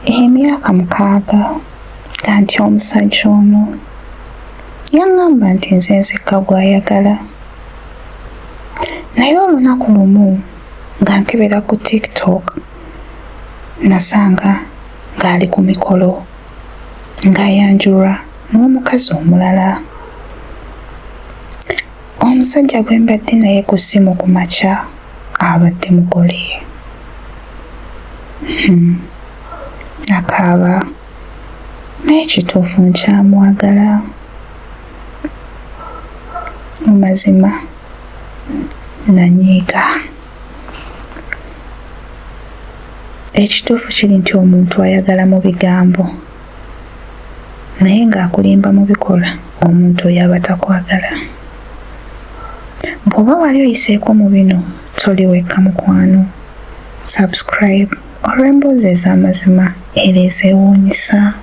emyaka 6 kanti omusajja ono yaŋŋamba nti nze nzekka gw'ayagala. Naye olunaku lumu nga nkebera ku TikTok nasanga ng'ali ku mikolo ng'ayanjulwa n'omukazi omulala. Omusajja gwe mbadde naye ku ssimu ku makya abadde mugole. Akaaba naye kituufu nkyamwagala. Mu mazima nanyiiga. Ekituufu kiri nti omuntu ayagala mu bigambo naye ng'akulimba mu bikola omuntu oyo aba takwagala. Bw'oba wali oyiseeko mu bino toli wekka mukwano. Subscribe olw'emboozi ez'amazima era ezeewuunyisa.